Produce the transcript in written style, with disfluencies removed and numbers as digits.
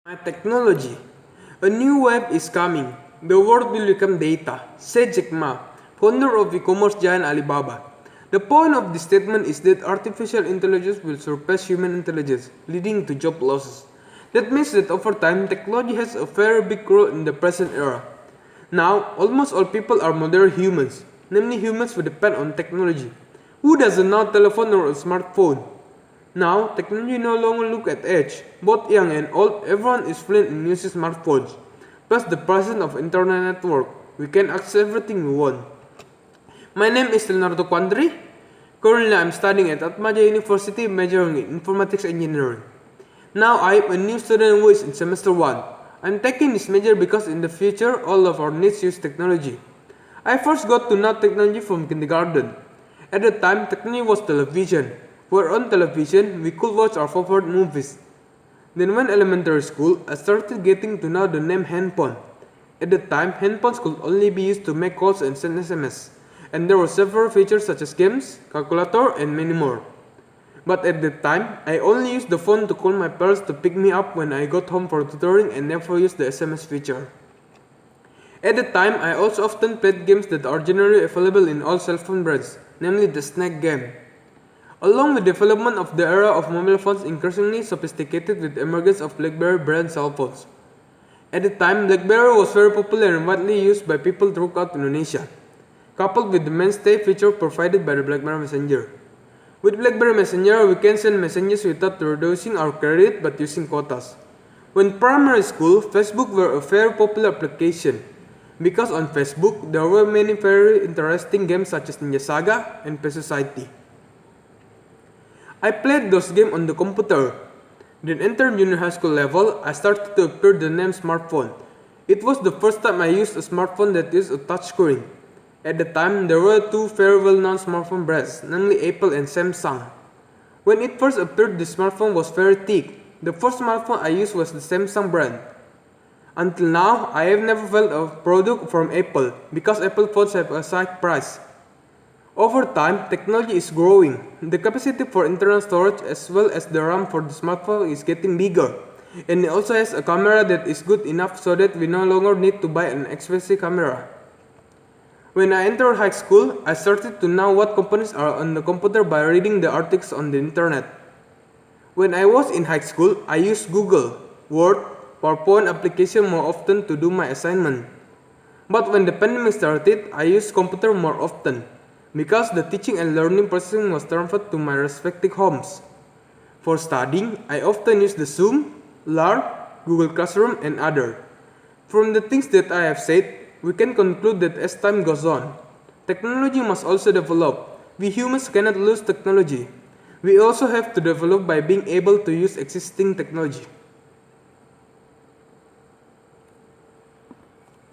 My technology. A new wave is coming. The world will become data, said Jack Ma, founder of e-commerce giant Alibaba. The point of this statement is that artificial intelligence will surpass human intelligence, leading to job losses. That means that over time, technology has a very big role in the present era. Now, almost all people are modern humans, namely humans who depend on technology. Who doesn't know telephone or a smartphone? Now, technology no longer look at age. Both young and old, everyone is fluent in using smartphones. Plus the presence of internet network, we can access everything we want. My name is Leonardo Kwandry. Currently, I am studying at Atmaja University majoring in informatics engineering. Now, I am a new student who is in semester 1. I am taking this major because in the future, all of our needs use technology. I first got to know technology from kindergarten. At the time, technology was television. Where on television, we could watch our favorite movies. Then when elementary school, I started getting to know the name handphone. At the time, handphones could only be used to make calls and send SMS. And there were several features such as games, calculator, and many more. But at that time, I only used the phone to call my parents to pick me up when I got home for tutoring and never used the SMS feature. At the time, I also often played games that are generally available in all cell phone brands, namely the snack game. Along with the development of the era of mobile phones increasingly sophisticated with the emergence of BlackBerry brand cell phones. At the time, BlackBerry was very popular and widely used by people throughout Indonesia, coupled with the mainstay feature provided by the BlackBerry Messenger. With BlackBerry Messenger, we can send messages without reducing our credit but using quotas. When primary school, Facebook were a very popular application, because on Facebook there were many very interesting games such as Ninja Saga and Pet Society. I played those games on the computer. Then entering junior high school level, I started to appear the name smartphone. It was the first time I used a smartphone that used a touchscreen. At the time, there were two very well-known smartphone brands, namely Apple and Samsung. When it first appeared, the smartphone was very thick. The first smartphone I used was the Samsung brand. Until now, I have never felt a product from Apple, because Apple phones have a high price. Over time, technology is growing. The capacity for internal storage as well as the RAM for the smartphone is getting bigger. And it also has a camera that is good enough so that we no longer need to buy an expensive camera. When I entered high school, I started to know what components are on the computer by reading the articles on the internet. When I was in high school, I used Google, Word, PowerPoint application more often to do my assignment. But when the pandemic started, I used computer more often, because the teaching and learning process was transferred to my respective homes. For studying, I often use the Zoom, Learn, Google Classroom, and others. From the things that I have said, we can conclude that as time goes on, technology must also develop. We humans cannot lose technology. We also have to develop by being able to use existing technology.